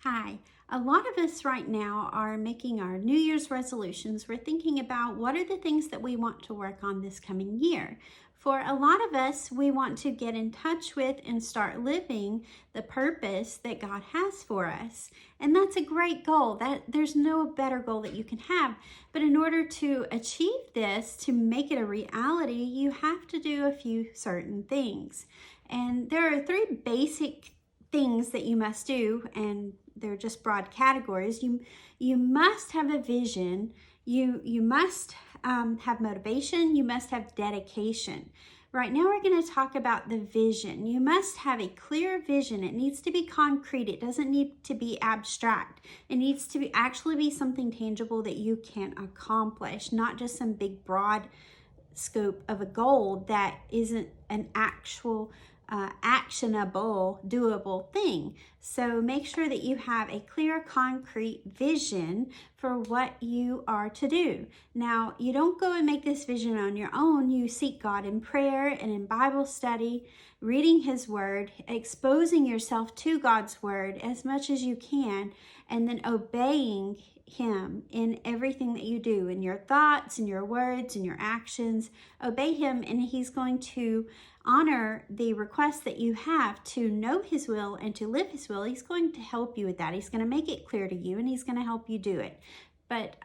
Hi. A lot of us right now are making our New Year's resolutions. We're thinking about what are the things that we want to work on this coming year. For a lot of us, we want to get in touch with and start living the purpose that God has for us. And that's a great goal. There's no better goal that you can have. But in order to achieve this, to make it a reality, you have to do a few certain things. And there are three basic things that you must do, and they're just broad categories. You must have a vision. You must have motivation. You must have dedication. Right now we're going to talk about the vision. You must have a clear vision. It needs to be concrete. It doesn't need to be abstract. It needs to actually be something tangible that you can accomplish, not just some big broad scope of a goal that isn't an actual actionable, doable thing. So make sure that you have a clear, concrete vision for what you are to do. Now, you don't go and make this vision on your own. You seek God in prayer and in Bible study, reading His Word, exposing yourself to God's Word as much as you can, and then obeying Him in everything that you do, in your thoughts, in your words, in your actions. Obey Him, and He's going to honor the request that you have to know His will and to live His will. He's going to help you with that. He's going to make it clear to you, and He's going to help you do it. But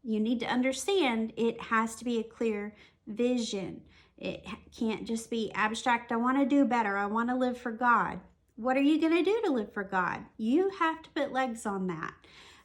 you need to understand it has to be a clear vision. It can't just be abstract. I want to do better. I want to live for God. What are you going to do to live for God? You have to put legs on that.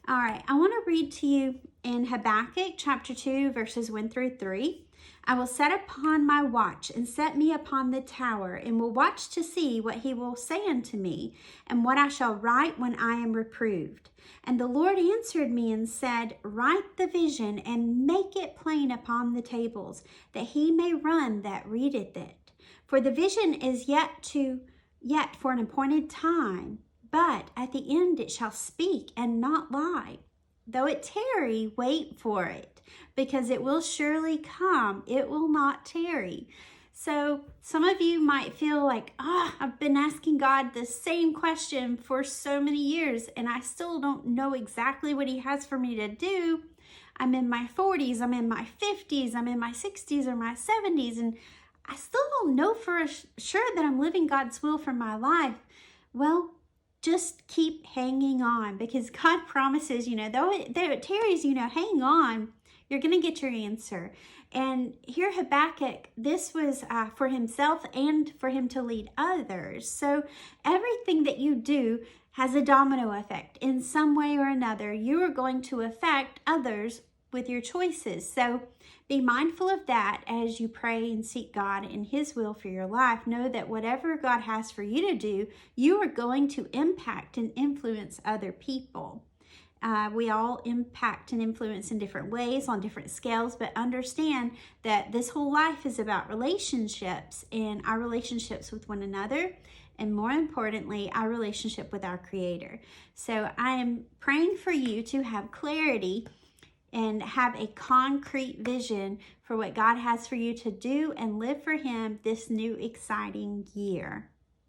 All right, I want to read to you in Habakkuk chapter 2, verses 1 through 3. I will set upon my watch and set me upon the tower, and will watch to see what he will say unto me, and what I shall write when I am reproved. And the Lord answered me and said, Write the vision and make it plain upon the tables, that he may run that readeth it. For the vision is yet for an appointed time, but at the end it shall speak and not lie. Though it tarry, wait for it, because it will surely come. It will not tarry. So some of you might feel like, I've been asking God the same question for so many years, and I still don't know exactly what He has for me to do. I'm in my 40s, I'm in my 50s, I'm in my 60s or my 70s, and I still don't know for sure that I'm living God's will for my life. Well, just keep hanging on, because God promises, though it tarries, hang on, you're going to get your answer. And here Habakkuk, this was for himself and for him to lead others. So everything that you do has a domino effect. In some way or another, you are going to affect others with your choices. So be mindful of that as you pray and seek God in His will for your life. Know that whatever God has for you to do, you are going to impact and influence other people. We all impact and influence in different ways, on different scales, but understand that this whole life is about relationships, and our relationships with one another, and more importantly, our relationship with our Creator. So I am praying for you to have clarity and have a concrete vision for what God has for you to do and live for Him this new exciting year.